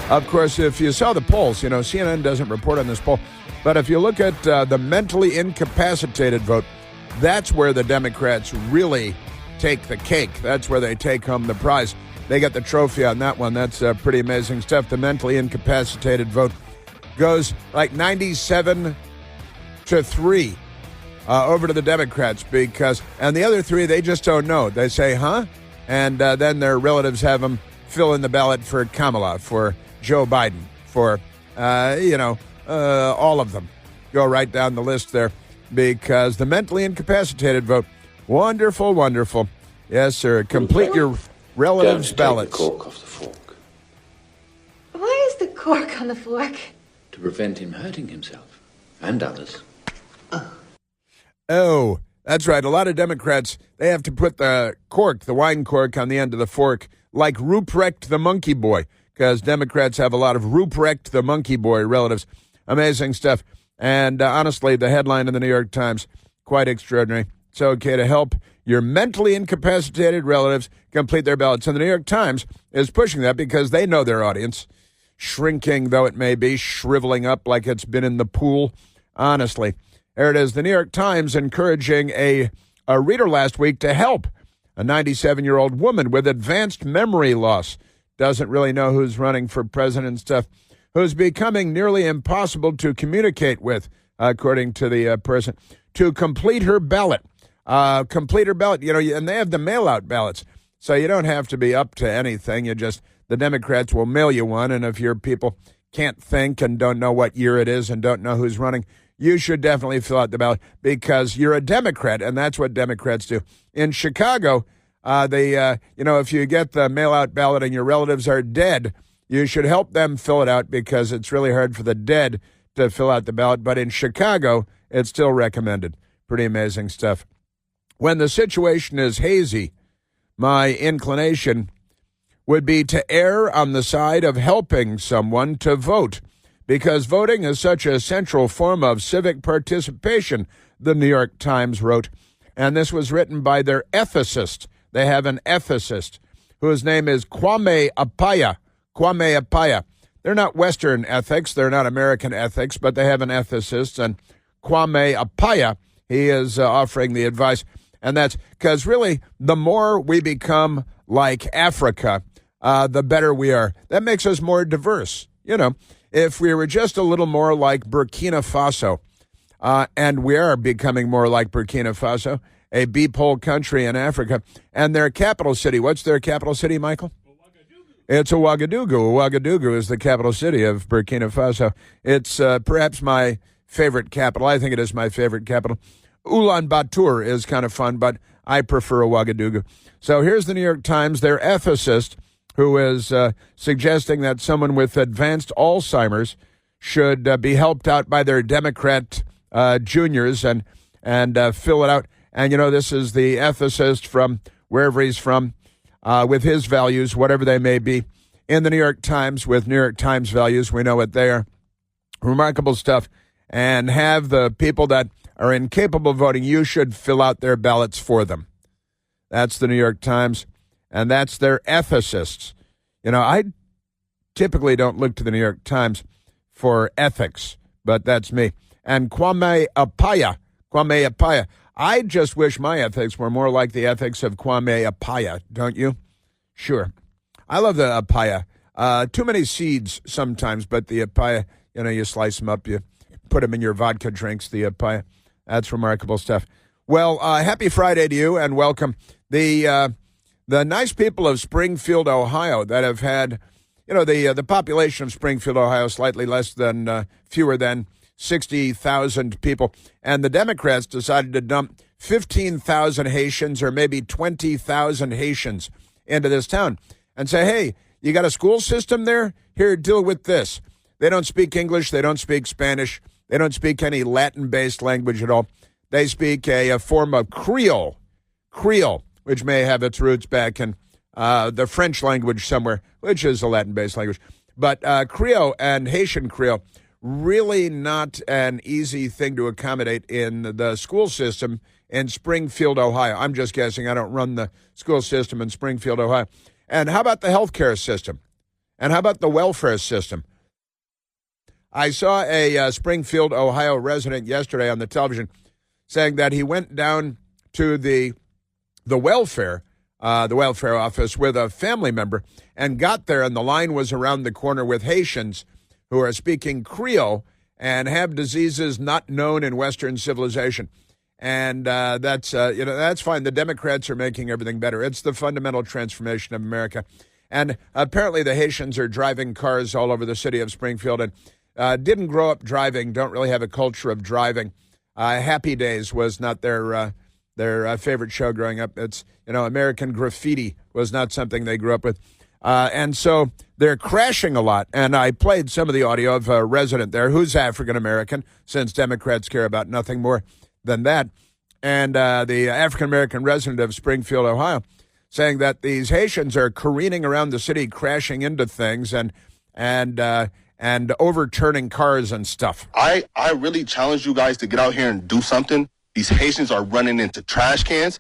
Of course, if you saw the polls, CNN doesn't report on this poll, but if you look at the mentally incapacitated vote, that's where the Democrats really take the cake. That's where they take home the prize. They get the trophy on that one. That's pretty amazing stuff. The mentally incapacitated vote goes like 97-3 over to the Democrats and the other three, they just don't know. They say, huh? And then their relatives have them fill in the ballot for Kamala, for Joe Biden, for, all of them. Go right down the list there because the mentally incapacitated vote, wonderful, wonderful. Yes, sir. Complete your relatives' ballots. Don't take the cork off the fork. Why is the cork on the fork? To prevent him hurting himself and others. Oh, that's right. A lot of Democrats, they have to put the wine cork on the end of the fork, like Ruprecht the monkey boy, because Democrats have a lot of Ruprecht the monkey boy relatives. Amazing stuff. And honestly, the headline in the New York Times, quite extraordinary. It's okay to help your mentally incapacitated relatives complete their ballots. And the New York Times is pushing that because they know their audience, shrinking though it may be, shriveling up like it's been in the pool. Honestly, there it is. The New York Times encouraging a reader last week to help a 97-year-old woman with advanced memory loss. Doesn't really know who's running for president and stuff, who's becoming nearly impossible to communicate with, according to the person, to complete her ballot. And they have the mail-out ballots, so you don't have to be up to anything. The Democrats will mail you one, and if your people can't think and don't know what year it is and don't know who's running, you should definitely fill out the ballot because you're a Democrat, and that's what Democrats do. In Chicago, if you get the mail-out ballot and your relatives are dead, you should help them fill it out because it's really hard for the dead to fill out the ballot. But in Chicago, it's still recommended. Pretty amazing stuff. When the situation is hazy, my inclination would be to err on the side of helping someone to vote because voting is such a central form of civic participation, the New York Times wrote. And this was written by their ethicist. They have an ethicist whose name is Kwame Appiah. Kwame Appiah. They're not Western ethics. They're not American ethics, but they have an ethicist. And Kwame Appiah, he is offering the advice. And that's because really the more we become like Africa, the better we are. That makes us more diverse. If we were just a little more like Burkina Faso, and we are becoming more like Burkina Faso, a beep-hole country in Africa, and their capital city. What's their capital city, Michael? It's Ouagadougou. Ouagadougou is the capital city of Burkina Faso. It's perhaps my favorite capital. I think it is my favorite capital. Ulaanbaatar is kind of fun, but I prefer Ouagadougou. So here's the New York Times, their ethicist, who is suggesting that someone with advanced Alzheimer's should be helped out by their Democrat juniors and fill it out. And, this is the ethicist from wherever he's from, with his values, whatever they may be, in the New York Times with New York Times values. We know what they are. Remarkable stuff. And have the people that are incapable of voting, you should fill out their ballots for them. That's the New York Times, and that's their ethicists. I typically don't look to the New York Times for ethics, but that's me. And Kwame Appiah, I just wish my ethics were more like the ethics of Kwame Appiah, don't you? Sure. I love the Appiah. Too many seeds sometimes, but the Appiah, you slice them up, you put them in your vodka drinks, the Appiah. That's remarkable stuff. Well, happy Friday to you and welcome. The nice people of Springfield, Ohio that have had, the population of Springfield, Ohio, slightly less than, fewer than 60,000 people. And the Democrats decided to dump 15,000 Haitians or maybe 20,000 Haitians into this town and say, hey, you got a school system there? Here, deal with this. They don't speak English. They don't speak Spanish. They don't speak any Latin-based language at all. They speak a form of Creole, which may have its roots back in the French language somewhere, which is a Latin-based language. But Creole and Haitian Creole, really not an easy thing to accommodate in the school system in Springfield, Ohio. I'm just guessing. I don't run the school system in Springfield, Ohio. And how about the healthcare system? And how about the welfare system? I saw a Springfield, Ohio resident yesterday on the television saying that he went down to the welfare office with a family member and got there, and the line was around the corner with Haitians who are speaking Creole and have diseases not known in Western civilization. And that's fine. The Democrats are making everything better. It's the fundamental transformation of America. And apparently the Haitians are driving cars all over the city of Springfield and didn't grow up driving, don't really have a culture of driving. Happy Days was not their favorite show growing up. It's, American Graffiti was not something they grew up with. And so they're crashing a lot. And I played some of the audio of a resident there who's African-American, since Democrats care about nothing more than that. And the African-American resident of Springfield, Ohio, saying that these Haitians are careening around the city, crashing into things and overturning cars and stuff. I really challenge you guys to get out here and do something. These Haitians are running into trash cans.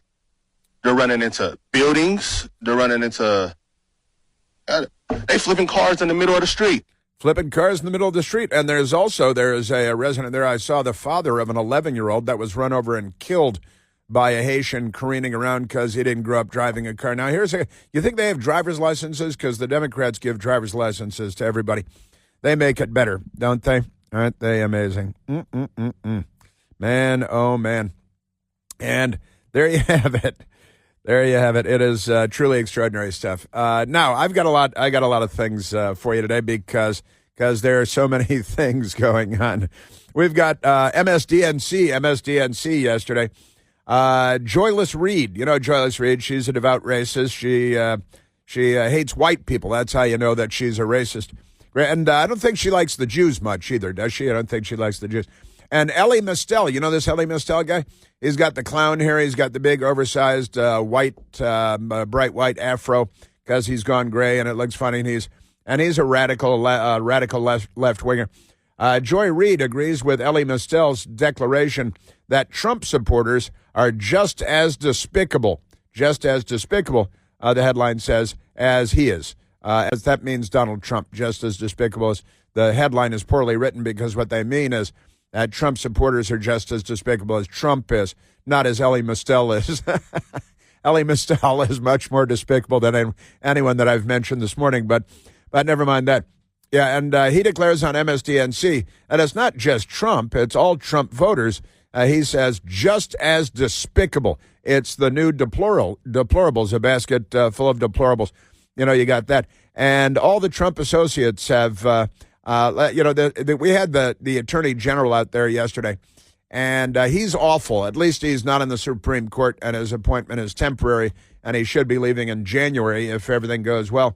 They're running into buildings. They're running into... they flipping cars in the middle of the street. Flipping cars in the middle of the street. And there is a resident there. I saw the father of an 11-year-old that was run over and killed by a Haitian careening around because he didn't grow up driving a car. Now, you think they have driver's licenses? Because the Democrats give driver's licenses to everybody. They make it better, don't they? Aren't they amazing? Man, oh, man. And there you have it. There you have it. It is truly extraordinary stuff. Now, I got a lot of things for you today because there are so many things going on. We've got MSDNC yesterday. Joyless Reed. You know Joyless Reed. She's a devout racist. She hates white people. That's how you know that she's a racist. And I don't think she likes the Jews much either, does she? I don't think she likes the Jews. And Elie Mystel, you know this Elie Mystel guy? He's got the clown hair. He's got the big, oversized, bright white afro because he's gone gray and it looks funny. And he's a radical left-winger. Joy Reid agrees with Elie Mystel's declaration that Trump supporters are just as despicable, the headline says, as he is. As that means Donald Trump, just as despicable as the headline is poorly written because what they mean is that Trump supporters are just as despicable as Trump is, not as Elie Mystel is. Elie Mystel is much more despicable than anyone that I've mentioned this morning, but never mind that. Yeah, and he declares on MSDNC that it's not just Trump, it's all Trump voters. He says just as despicable. It's the new deplorables, a basket full of deplorables. You got that. And all the Trump associates have, we had the Attorney General out there yesterday, and he's awful. At least he's not in the Supreme Court, and his appointment is temporary, and he should be leaving in January if everything goes well.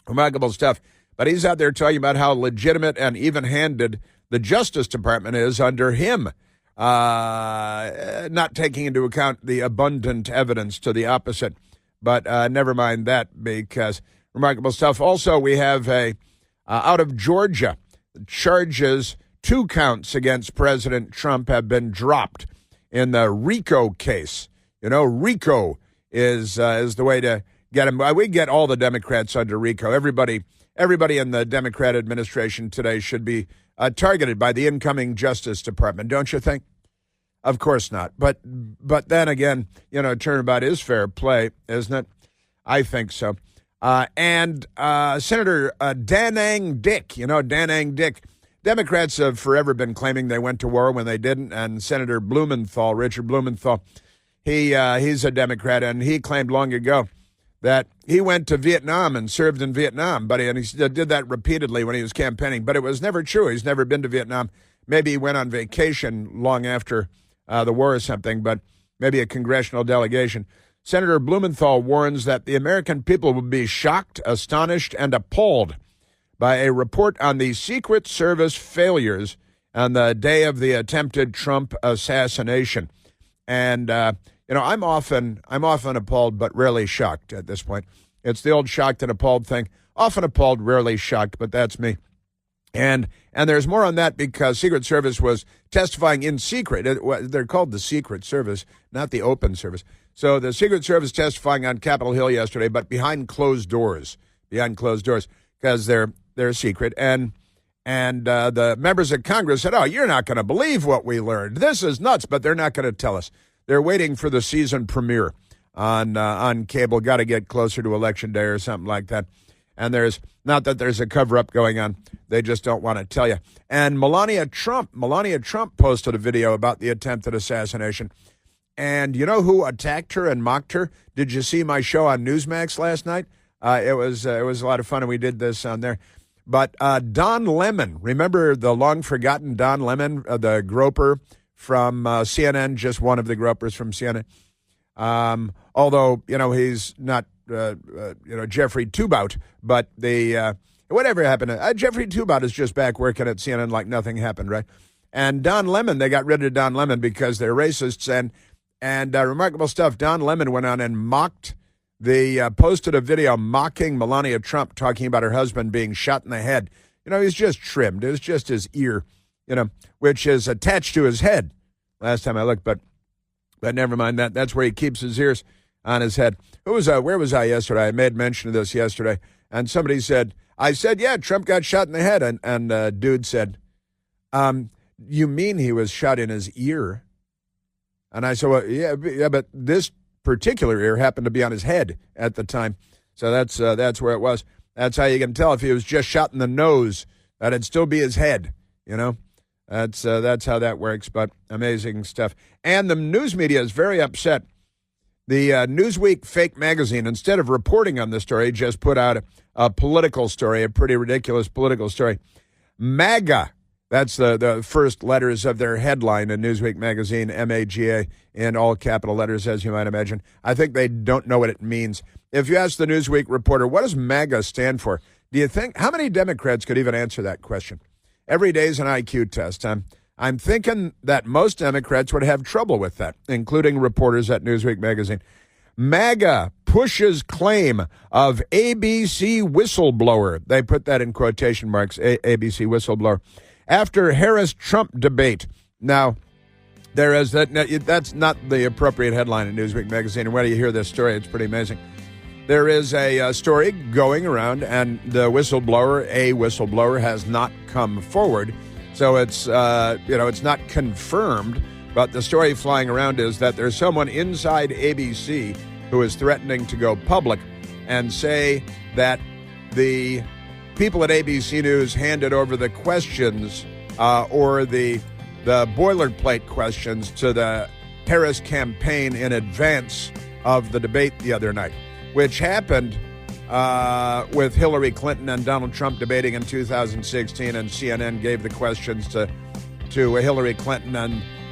Remarkable stuff. But he's out there talking about how legitimate and even-handed the Justice Department is under him, not taking into account the abundant evidence to the opposite. But never mind that, because remarkable stuff. Also, we have out of Georgia, charges, 2 counts against President Trump have been dropped in the RICO case. RICO is the way to get him. We get all the Democrats under RICO. Everybody in the Democrat administration today should be targeted by the incoming Justice Department, don't you think? Of course not. But then again, turnabout is fair play, isn't it? I think so. And Senator Danang Dick, Danang Dick. Democrats have forever been claiming they went to war when they didn't. And Senator Blumenthal, Richard Blumenthal, he's a Democrat, and he claimed long ago that he went to Vietnam and served in Vietnam, and he did that repeatedly when he was campaigning. But it was never true. He's never been to Vietnam. Maybe he went on vacation long after the war or something, but maybe a congressional delegation. Senator Blumenthal warns that the American people will be shocked, astonished, and appalled by a report on the Secret Service failures on the day of the attempted Trump assassination. And, I'm often appalled, but rarely shocked at this point. It's the old shocked and appalled thing. Often appalled, rarely shocked, but that's me. And there's more on that because Secret Service was testifying in secret. They're called the Secret Service, not the Open Service. So the Secret Service testifying on Capitol Hill yesterday, but behind closed doors. because they're secret. And the members of Congress said, "Oh, you're not going to believe what we learned. This is nuts," but they're not going to tell us. They're waiting for the season premiere on cable. Got to get closer to Election Day or something like that. And there's not that there's a cover-up going on. They just don't want to tell you. And Melania Trump posted a video about the attempted assassination. And you know who attacked her and mocked her? Did you see my show on Newsmax last night? It was a lot of fun, and we did this on there. But Don Lemon, remember the long-forgotten Don Lemon, the groper from CNN, just one of the gropers from CNN? Although, he's not, Jeffrey Tubout, but whatever happened, Jeffrey Tubout is just back working at CNN like nothing happened, right? And Don Lemon, they got rid of Don Lemon because they're racists, and remarkable stuff. Don Lemon went on and posted a video mocking Melania Trump, talking about her husband being shot in the head. He's just trimmed. It was just his ear, which is attached to his head last time I looked, but never mind that. That's where he keeps his ears, on his head. Where was I yesterday? I made mention of this yesterday, and somebody said, yeah, Trump got shot in the head, and dude said, you mean he was shot in his ear? And I said, well, yeah, but this particular ear happened to be on his head at the time, so that's where it was. That's how you can tell if he was just shot in the nose, that'd still be his head, That's how that works, but amazing stuff. And the news media is very upset. The Newsweek fake magazine, instead of reporting on the story, just put out a political story, a pretty ridiculous political story. MAGA, that's the first letters of their headline in Newsweek magazine, MAGA, in all capital letters, as you might imagine. I think they don't know what it means. If you ask the Newsweek reporter, what does MAGA stand for? Do you think, how many Democrats could even answer that question? Every day is an IQ test. I'm thinking that most Democrats would have trouble with that, including reporters at Newsweek magazine. MAGA pushes claim of ABC whistleblower. They put that in quotation marks, ABC whistleblower. After Harris-Trump debate. Now, there is that. That's not the appropriate headline in Newsweek magazine. And when you hear this story, it's pretty amazing. There is a story going around, and the whistleblower has not come forward. So it's not confirmed, but the story flying around is that there's someone inside ABC who is threatening to go public and say that the people at ABC News handed over the questions or the boilerplate questions to the Harris campaign in advance of the debate the other night, which happened with Hillary Clinton and Donald Trump debating in 2016, and CNN gave the questions to Hillary Clinton,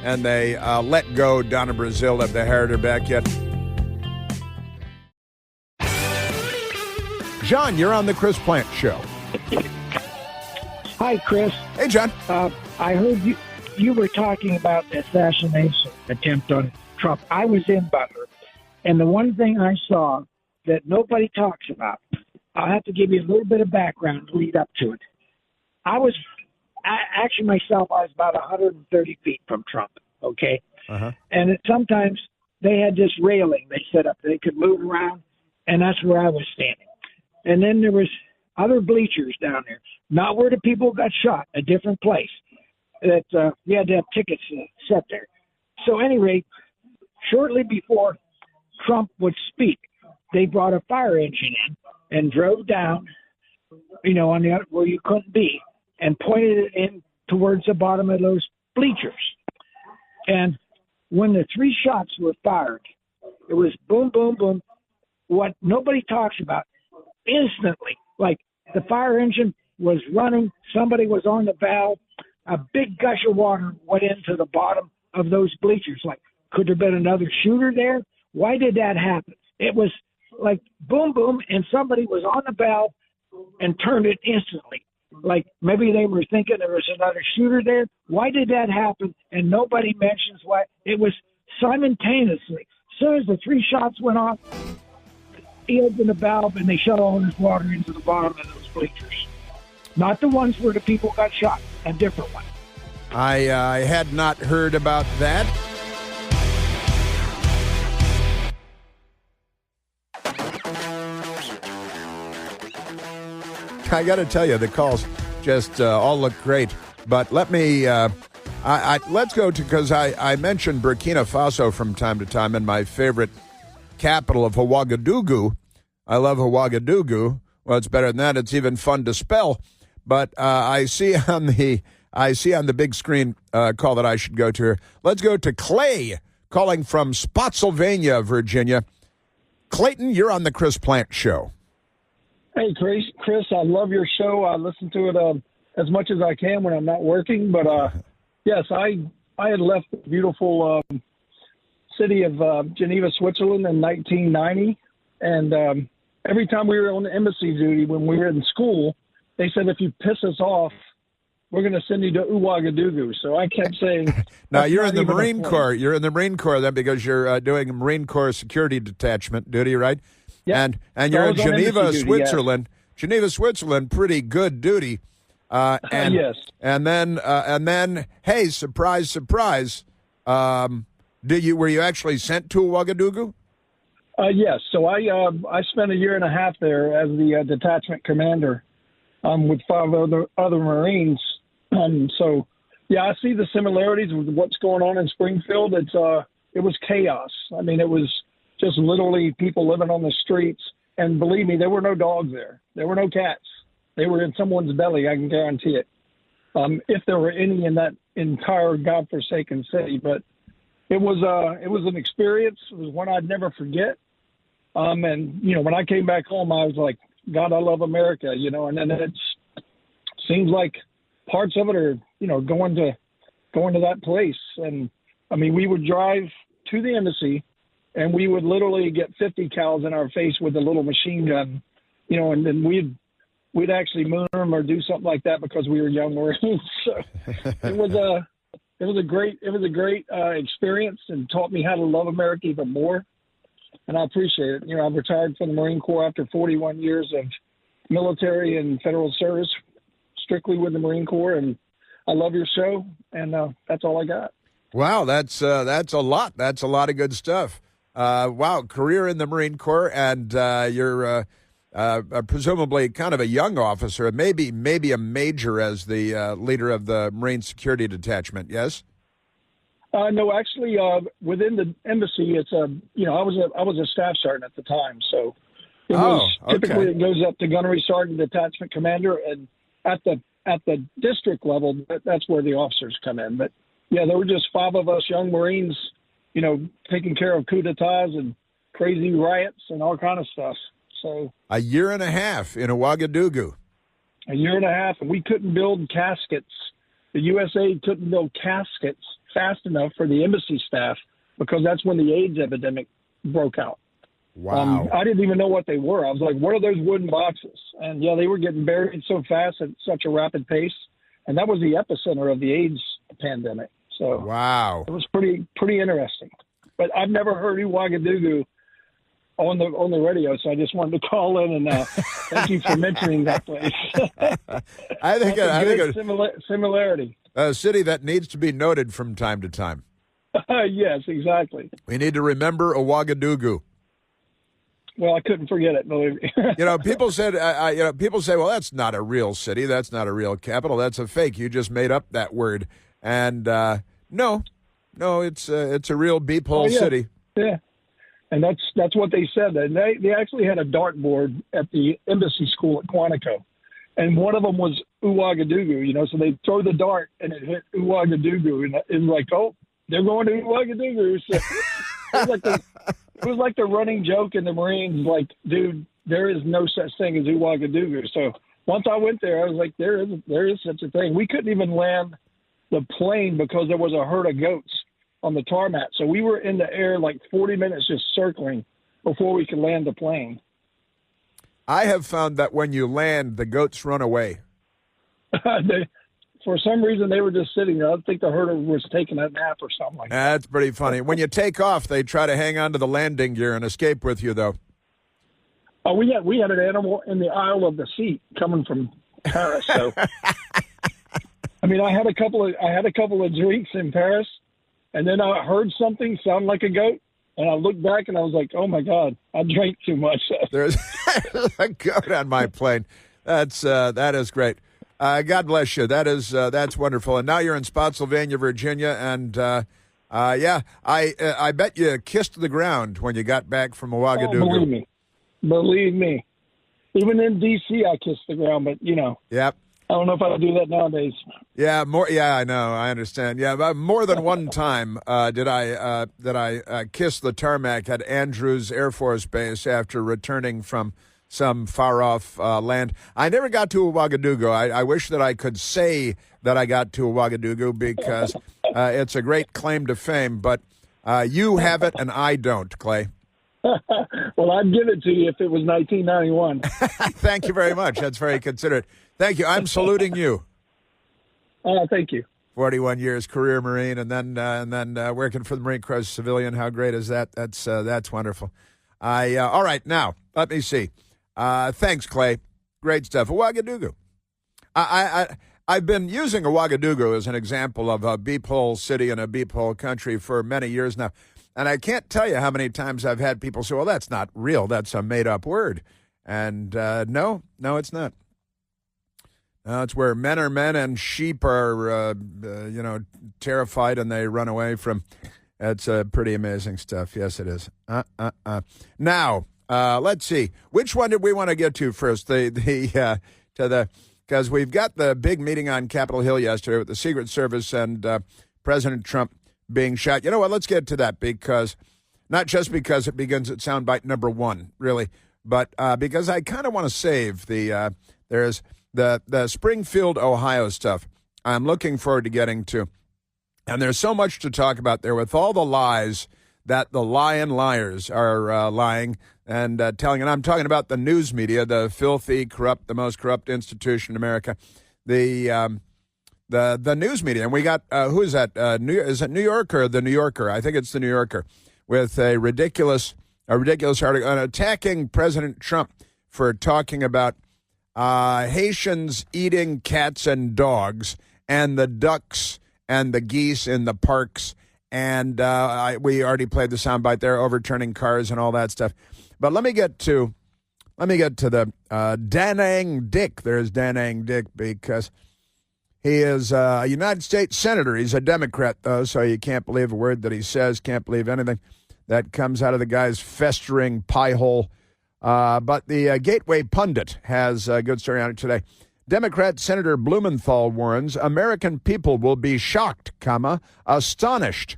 and they let go Donna Brazile. Have they hired her back yet? John, you're on the Chris Plant Show. Hi, Chris. Hey, John. I heard you were talking about the assassination attempt on Trump. I was in Butler, and the one thing I saw that nobody talks about, I'll have to give you a little bit of background to lead up to it. I was about 130 feet from Trump, okay? Uh-huh. And sometimes they had this railing they set up. They could move around, and that's where I was standing. And then there was other bleachers down there, not where the people got shot, a different place that you had to have tickets set there. So anyway, shortly before Trump would speak, they brought a fire engine in and drove down, on the other where you couldn't be, and pointed it in towards the bottom of those bleachers. And when the 3 shots were fired, it was boom, boom, boom. What nobody talks about, instantly, like the fire engine was running, somebody was on the valve, a big gush of water went into the bottom of those bleachers. Like, could there have been another shooter there? Why did that happen? It was like boom, boom, and somebody was on the valve and turned it instantly. Like maybe they were thinking there was another shooter there. Why did that happen? And nobody mentions why. It was simultaneously. As soon as the 3 shots went off, he opened the valve and they shut all this water into the bottom of those bleachers. Not the ones where the people got shot, a different one. I had not heard about that. I got to tell you, the calls just all look great. But let me, let's go to, because I mentioned Burkina Faso from time to time, and my favorite capital of Ouagadougou. I love Ouagadougou. Well, it's better than that. It's even fun to spell. But I see on the big screen call that I should go to here. Let's go to Clay, calling from Spotsylvania, Virginia. Clayton, you're on the Chris Plant Show. Hey, Chris, I love your show. I listen to it as much as I can when I'm not working. But, yes, I had left the beautiful city of Geneva, Switzerland in 1990. And every time we were on embassy duty when we were in school, they said, if you piss us off, we're going to send you to Ouagadougou. So I kept saying. Now, you're in the Marine Corps. You're in the Marine Corps then because you're doing a Marine Corps security detachment duty, right? Yeah. And you're in Geneva, duty, Switzerland. Yeah. Geneva, Switzerland, pretty good duty. Yes. And then, hey, surprise, surprise. Were you actually sent to Ouagadougou? Yes. So I spent a year and a half there as the detachment commander with 5 other Marines. So, yeah, I see the similarities with what's going on in Springfield. It was chaos. I mean, it was just literally people living on the streets. And believe me, there were no dogs there. There were no cats. They were in someone's belly, I can guarantee it. If there were any in that entire godforsaken city. But it was an experience. It was one I'd never forget. And, when I came back home, I was like, God, I love America, and then it seems like parts of it are, going to that place. And I mean, we would drive to the embassy and we would literally get 50 cows in our face with a little machine gun, and then we'd actually moon them or do something like that because we were young Marines. So it was a great experience and taught me how to love America even more. And I appreciate it. I retired from the Marine Corps after 41 years of military and federal service, strictly with the Marine Corps. And I love your show, and that's all I got. Wow, that's a lot. That's a lot of good stuff. Wow, career in the Marine Corps, and you're presumably kind of a young officer, maybe a major as the leader of the Marine Security Detachment. Yes. No, actually, within the embassy, it's I was a staff sergeant at the time, so it was typically it goes up to gunnery sergeant, detachment commander, and at the district level, that's where the officers come in. But yeah, there were just 5 of us young Marines, taking care of coups d'etats and crazy riots and all kind of stuff. So a year and a half in Ouagadougou. A year and a half, and we couldn't build caskets. The USA couldn't build caskets fast enough for the embassy staff because that's when the AIDS epidemic broke out. Wow. I didn't even know what they were. I was like, what are those wooden boxes? And yeah, they were getting buried so fast at such a rapid pace. And that was the epicenter of the AIDS pandemic. So wow, it was pretty interesting. But I've never heard Ouagadougou on the radio, so I just wanted to call in and thank you for mentioning that place. I think similarity. A city that needs to be noted from time to time. Yes, exactly. We need to remember Ouagadougou. Well, I couldn't forget it, believe me. People say, well, that's not a real city. That's not a real capital. That's a fake. You just made up that word. And no, it's a real beephole city. Yeah. And that's what they said. And they actually had a dartboard at the embassy school at Quantico. And one of them was Ouagadougou, so they throw the dart and it hit Ouagadougou. And it was like, oh, they're going to Ouagadougou. So it was like the running joke in the Marines, like, dude, there is no such thing as Ouagadougou. So once I went there, I was like, there is such a thing. We couldn't even land the plane because there was a herd of goats on the tarmac. So we were in the air like 40 minutes just circling before we could land the plane. I have found that when you land, the goats run away. For some reason, they were just sitting there. I think the herder was taking a nap or something like that. That's pretty funny. When you take off, they try to hang on to the landing gear and escape with you, though. Oh, we had an animal in the aisle of the seat coming from Paris. So, I mean, I had a couple of drinks in Paris, and then I heard something sound like a goat. And I looked back and I was like, oh, my God, I drank too much. There's a goat on my plane. That is great. God bless you. That's wonderful. And now you're in Spotsylvania, Virginia, and I bet you kissed the ground when you got back from Ouagadougou. Oh, believe me. Even in D.C., I kissed the ground, but Yep. I don't know if I'll do that nowadays. Yeah, more. Yeah, I know. I understand. Yeah, but more than one time did I kiss the tarmac at Andrews Air Force Base after returning from some far-off land. I never got to Ouagadougou. I wish that I could say that I got to Ouagadougou because it's a great claim to fame, but you have it and I don't, Clay. Well, I'd give it to you if it was 1991. Thank you very much. That's very considerate. Thank you. I'm saluting you. Thank you. 41 years, career Marine, and then working for the Marine Corps as a civilian. How great is that? That's wonderful. All right, now let me see. Thanks, Clay. Great stuff. Ouagadougou. I've been using Ouagadougou as an example of a beephole city and a beephole country for many years now, and I can't tell you how many times I've had people say, "Well, that's not real. That's a made-up word." And no, it's not. It's where men are men and sheep are, terrified and they run away from. It's pretty amazing stuff. Yes, it is. Now, let's see. Which one did we want to get to first? Because we've got the big meeting on Capitol Hill yesterday with the Secret Service and President Trump being shot. You know what? Let's get to that because not just because it begins at soundbite number one, really, but because I kind of want to save there's the Springfield, Ohio stuff I'm looking forward to getting to. And there's so much to talk about there with all the lies that the lying liars are lying and telling. And I'm talking about the news media, the filthy, corrupt, the most corrupt institution in America, the news media. And we got, who is that? Is it New Yorker or the New Yorker? I think it's the New Yorker with a ridiculous article on attacking President Trump for talking about Haitians eating cats and dogs and the ducks and the geese in the parks. And we already played the soundbite there, overturning cars and all that stuff. But let me get to the Da Nang Dick. There's Da Nang Dick because he is a United States Senator. He's a Democrat, though, so you can't believe a word that he says, can't believe anything that comes out of the guy's festering pie hole. But the Gateway Pundit has a good story on it today. Democrat Senator Blumenthal warns American people will be shocked, astonished,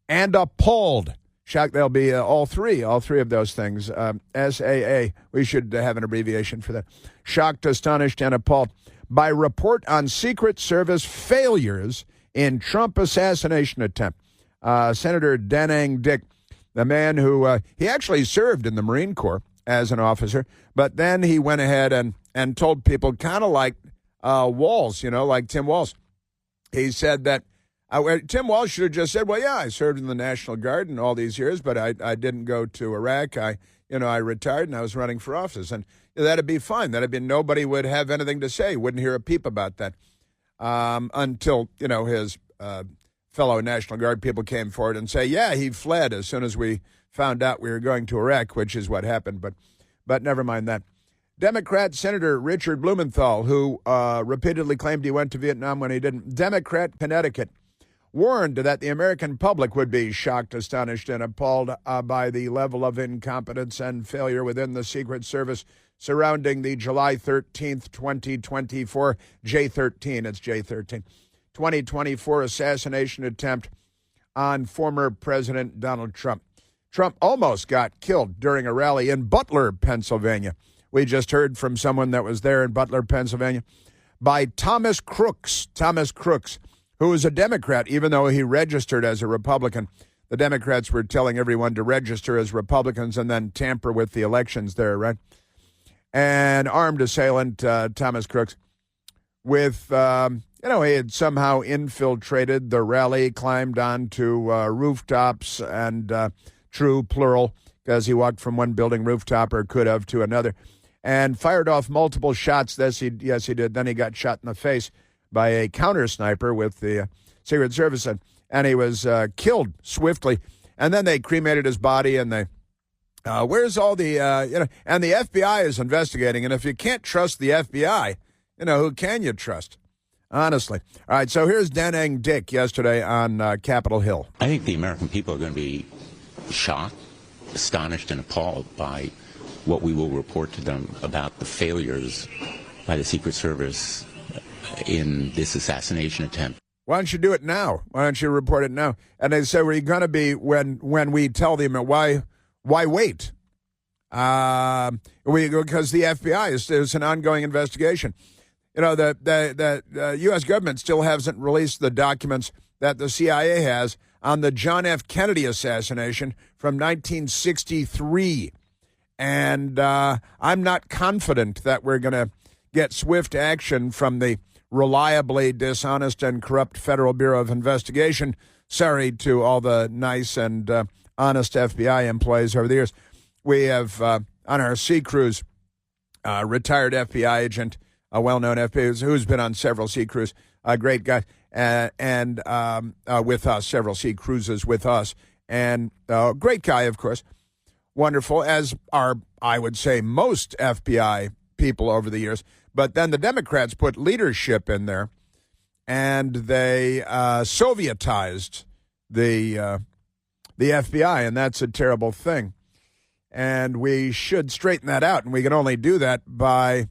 and appalled. Shocked, they'll be all three of those things. SAA, we should have an abbreviation for that. Shocked, astonished, and appalled by report on Secret Service failures in Trump assassination attempt. Senator Da Nang Dick, the man who, he actually served in the Marine Corps as an officer, but then he went ahead and told people, kind of like Walz, like Tim Walz. He said that Tim Walz should have just said, well, yeah, I served in the National Guard in all these years, but I didn't go to Iraq. I retired and I was running for office. And that'd be fine. That'd be, nobody would have anything to say, wouldn't hear a peep about that until, his fellow National Guard people came forward and say, yeah, he fled as soon as we found out we were going to Iraq, which is what happened. But never mind that. Democrat Senator Richard Blumenthal, who repeatedly claimed he went to Vietnam when he didn't, Democrat Connecticut, warned that the American public would be shocked, astonished, and appalled by the level of incompetence and failure within the Secret Service surrounding the July 13th, 2024, J13, it's J13, 2024 assassination attempt on former President Donald Trump. Trump almost got killed during a rally in Butler, Pennsylvania. We just heard from someone that was there in Butler, Pennsylvania, by Thomas Crooks. Thomas Crooks, who was a Democrat, even though he registered as a Republican. The Democrats were telling everyone to register as Republicans and then tamper with the elections there, right? An armed assailant, Thomas Crooks, with, he had somehow infiltrated the rally, climbed onto rooftops and true plural, because he walked from one building rooftop, or could have, to another, and fired off multiple shots. Yes, he did. Then he got shot in the face by a counter sniper with the Secret Service, and he was killed swiftly. And then they cremated his body, and they Where's all the, and the FBI is investigating. And if you can't trust the FBI, who can you trust? Honestly. All right, so here's Danang Dick yesterday on Capitol Hill. I think the American people are going to be shocked, astonished, and appalled by what we will report to them about the failures by the Secret Service in this assassination attempt. Why don't you do it now? Why don't you report it now? And they say, where are you going to be when we tell them why wait? Because the FBI is an ongoing investigation. The U.S. government still hasn't released the documents that the CIA has on the John F. Kennedy assassination from 1963. And I'm not confident that we're going to get swift action from the reliably dishonest and corrupt Federal Bureau of Investigation. Sorry to all the nice and honest FBI employees over the years. We have, on our sea cruise, a retired FBI agent, a well-known FBI who's been on several sea cruises, a great guy, and with us, several sea cruises with us, and a great guy, of course, wonderful, as are, I would say, most FBI people over the years. But then the Democrats put leadership in there, and they Sovietized the FBI, and that's a terrible thing. And we should straighten that out, and we can only do that by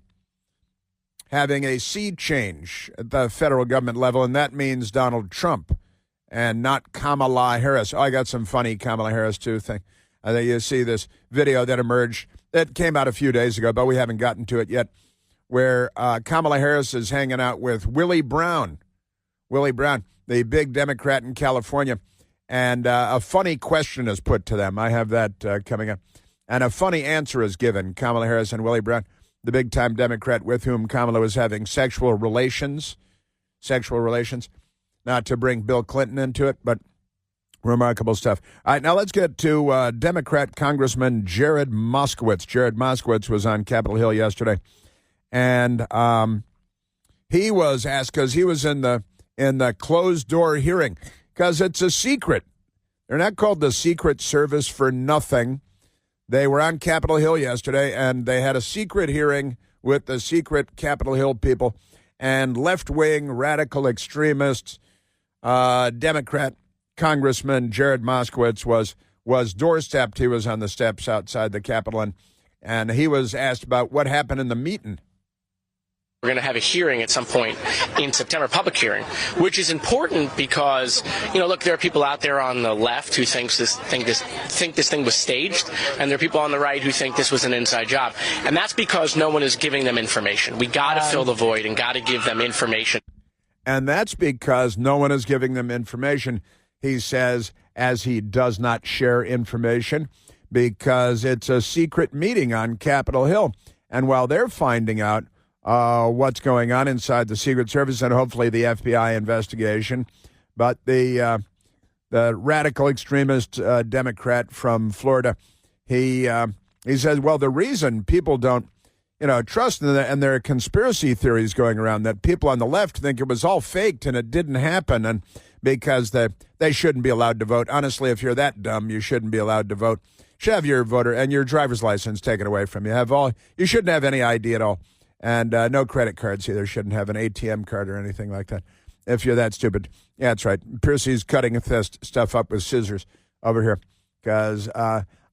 having a sea change at the federal government level, and that means Donald Trump and not Kamala Harris. Oh, I got some funny Kamala Harris, too, thing. I think you see this video that emerged. It came out a few days ago, but we haven't gotten to it yet, where Kamala Harris is hanging out with Willie Brown, the big Democrat in California, and a funny question is put to them. I have that coming up. And a funny answer is given. Kamala Harris and Willie Brown, the big-time Democrat with whom Kamala was having sexual relations, not to bring Bill Clinton into it, but remarkable stuff. All right, now let's get to Democrat Congressman Jared Moskowitz. Jared Moskowitz was on Capitol Hill yesterday, and he was asked, because he was in the closed-door hearing, because it's a secret. They're not called the Secret Service for nothing. They were on Capitol Hill yesterday, and they had a secret hearing with the secret Capitol Hill people and left-wing radical extremists. Democrat Congressman Jared Moskowitz was doorstepped. He was on the steps outside the Capitol, and he was asked about what happened in the meeting. We're going to have a hearing at some point in September, public hearing, which is important because, look, there are people out there on the left who think this thing was staged, and there are people on the right who think this was an inside job. And that's because no one is giving them information. We got to fill the void and got to give them information. And that's because no one is giving them information, he says, as he does not share information because it's a secret meeting on Capitol Hill. And while they're finding out what's going on inside the Secret Service and hopefully the FBI investigation, but the radical extremist Democrat from Florida, he says, well, the reason people don't trust them, and there are conspiracy theories going around that people on the left think it was all faked and it didn't happen, and because they shouldn't be allowed to vote. Honestly, if you're that dumb, you shouldn't be allowed to vote. You should have your voter and your driver's license taken away from you. You shouldn't have any ID at all. And no credit cards either. Shouldn't have an ATM card or anything like that. If you're that stupid. Yeah, that's right. Percy's cutting this stuff up with scissors over here. Because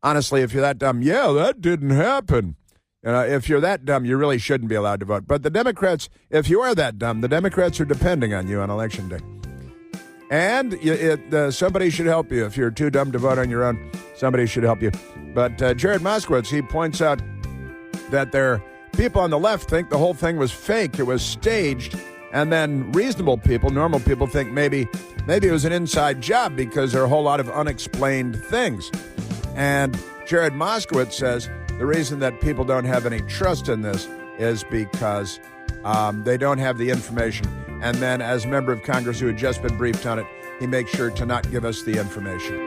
honestly, if you're that dumb, yeah, that didn't happen. If you're that dumb, you really shouldn't be allowed to vote. But the Democrats, if you are that dumb, the Democrats are depending on you on Election Day. And somebody should help you. If you're too dumb to vote on your own, somebody should help you. But Jared Moskowitz, he points out that people on the left think the whole thing was fake. It was staged. And then reasonable people, normal people, think maybe it was an inside job because there are a whole lot of unexplained things. And Jared Moskowitz says the reason that people don't have any trust in this is because they don't have the information. And then as a member of Congress who had just been briefed on it, he makes sure to not give us the information.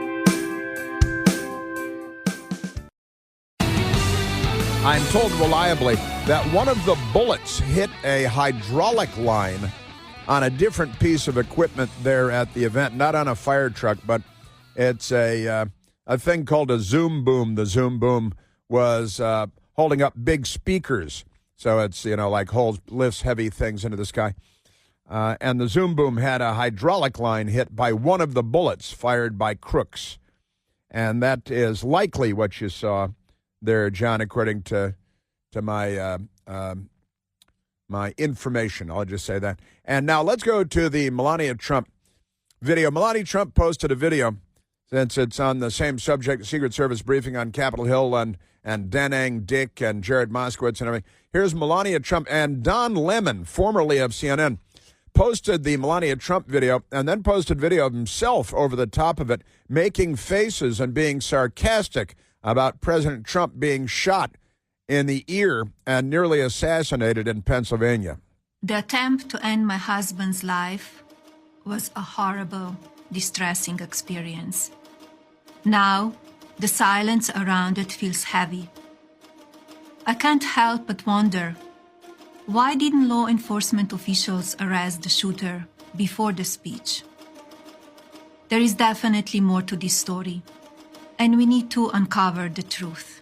I'm told reliably that one of the bullets hit a hydraulic line on a different piece of equipment there at the event, not on a fire truck, but it's a a thing called a Zoom boom. The Zoom boom was holding up big speakers. So it's, like lifts heavy things into the sky. And the Zoom boom had a hydraulic line hit by one of the bullets fired by crooks. And that is likely what you saw there, John, according to my my information. I'll just say that. And now let's go to the Melania Trump video. Melania Trump posted a video, since it's on the same subject, Secret Service briefing on Capitol Hill and Denning, Dick, and Jared Moskowitz and everything. Here's Melania Trump, and Don Lemon, formerly of CNN, posted the Melania Trump video and then posted video of himself over the top of it, making faces and being sarcastic about President Trump being shot in the ear and nearly assassinated in Pennsylvania. The attempt to end my husband's life was a horrible, distressing experience. Now, the silence around it feels heavy. I can't help but wonder, why didn't law enforcement officials arrest the shooter before the speech? There is definitely more to this story, and we need to uncover the truth.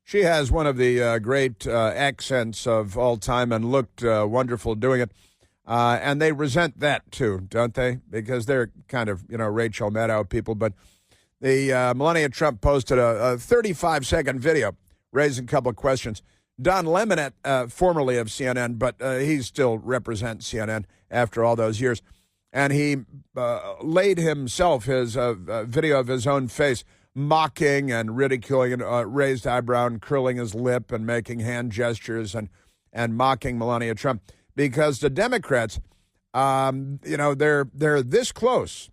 She has one of the great accents of all time and looked wonderful doing it. And they resent that, too, don't they? Because they're kind of, Rachel Maddow people. But the Melania Trump posted a 35-second video raising a couple of questions. Don Lemon, formerly of CNN, but he still represents CNN after all those years. And he laid himself his video of his own face, mocking and ridiculing and raised eyebrow and curling his lip and making hand gestures and mocking Melania Trump. Because the Democrats, they're this close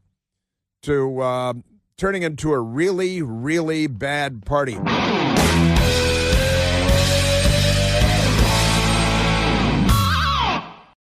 to turning into a really, really bad party.